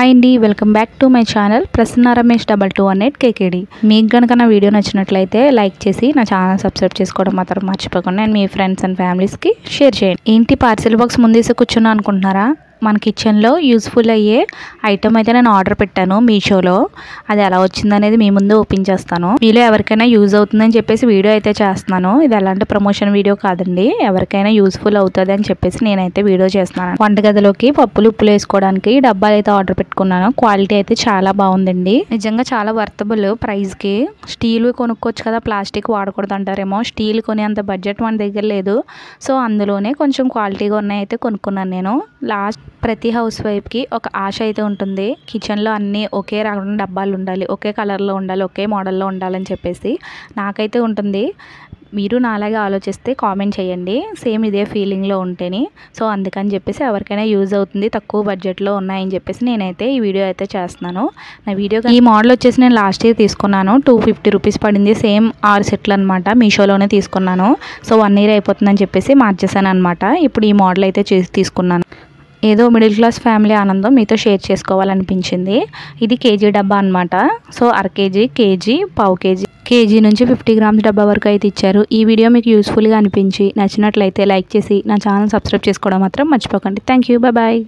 Hi అండి, welcome back to my channel Prasanna Ramesh 2218 కేకేడి. మీకు కనుక నా వీడియో నచ్చినట్లయితే లైక్ చేసి నా ఛానల్ సబ్స్క్రైబ్ చేసుకోవడం మాత్రం మర్చిపోకుండా అండ్ మీ ఫ్రెండ్స్ అండ్ ఫ్యామిలీస్కి షేర్ చేయండి. ఏంటి పార్సిల్ బాక్స్ ముందేసి కూర్చున్నా అనుకుంటున్నారా? మన కిచెన్లో యూజ్ఫుల్ అయ్యే ఐటమ్ అయితే నేను ఆర్డర్ పెట్టాను మీషోలో. అది ఎలా వచ్చిందనేది మీ ముందు ఓపెన్ చేస్తాను. మీలో ఎవరికైనా యూజ్ అవుతుందని చెప్పేసి వీడియో అయితే చేస్తున్నాను. ఇది ఎలాంటి ప్రమోషన్ వీడియో కాదండి, ఎవరికైనా యూజ్ఫుల్ అవుతుంది అని చెప్పేసి నేనైతే వీడియో చేస్తున్నాను. వంటగదిలోకి పప్పులు ఉప్పులు వేసుకోవడానికి డబ్బాలు అయితే ఆర్డర్ పెట్టుకున్నాను. క్వాలిటీ అయితే చాలా బాగుందండి, నిజంగా చాలా వర్తబుల్ ప్రైస్కి. స్టీల్ కొనుక్కోవచ్చు కదా, ప్లాస్టిక్ వాడకూడదు అంటారేమో. స్టీల్ కొనేంత బడ్జెట్ మన దగ్గర లేదు, సో అందులోనే కొంచెం క్వాలిటీగా ఉన్నాయి అయితే కొనుక్కున్నాను నేను. ప్రతి హౌస్ వైఫ్కి ఒక ఆశ అయితే ఉంటుంది, కిచెన్లో అన్నీ ఒకే రకం డబ్బాలు ఉండాలి, ఒకే కలర్లో ఉండాలి, ఒకే మోడల్లో ఉండాలని చెప్పేసి. నాకైతే ఉంటుంది. మీరు నాలాగే ఆలోచిస్తే కామెంట్ చేయండి, సేమ్ ఇదే ఫీలింగ్లో ఉంటేనే. సో అందుకని చెప్పేసి ఎవరికైనా యూజ్ అవుతుంది, తక్కువ బడ్జెట్లో ఉన్నాయని చెప్పేసి నేనైతే ఈ వీడియో అయితే చేస్తున్నాను. నా వీడియో ఈ మోడల్ వచ్చేసి నేను లాస్ట్ ఇయర్ తీసుకున్నాను. 250 రూపీస్ పడింది. సేమ్ 6 సెట్లు అనమాట, మీషోలోనే తీసుకున్నాను. సో 1 ఇయర్ అయిపోతుందని చెప్పేసి మార్చేసాను అనమాట. ఇప్పుడు ఈ మోడల్ అయితే తీసుకున్నాను. ఏదో మిడిల్ క్లాస్ ఫ్యామిలీ ఆనందం మీతో షేర్ చేసుకోవాలనిపించింది. ఇది కేజీ డబ్బా అనమాట. సో అర కేజీ, కేజీ, పావు కేజీ, కేజీ నుంచి 50 గ్రామ్స్ డబ్బా వరకు అయితే ఇచ్చారు. ఈ వీడియో మీకు యూస్ఫుల్గా అనిపించి నచ్చినట్లయితే లైక్ చేసి నా ఛానల్ సబ్స్క్రైబ్ చేసుకోవడం మాత్రం మర్చిపోకండి. Thank you, bye.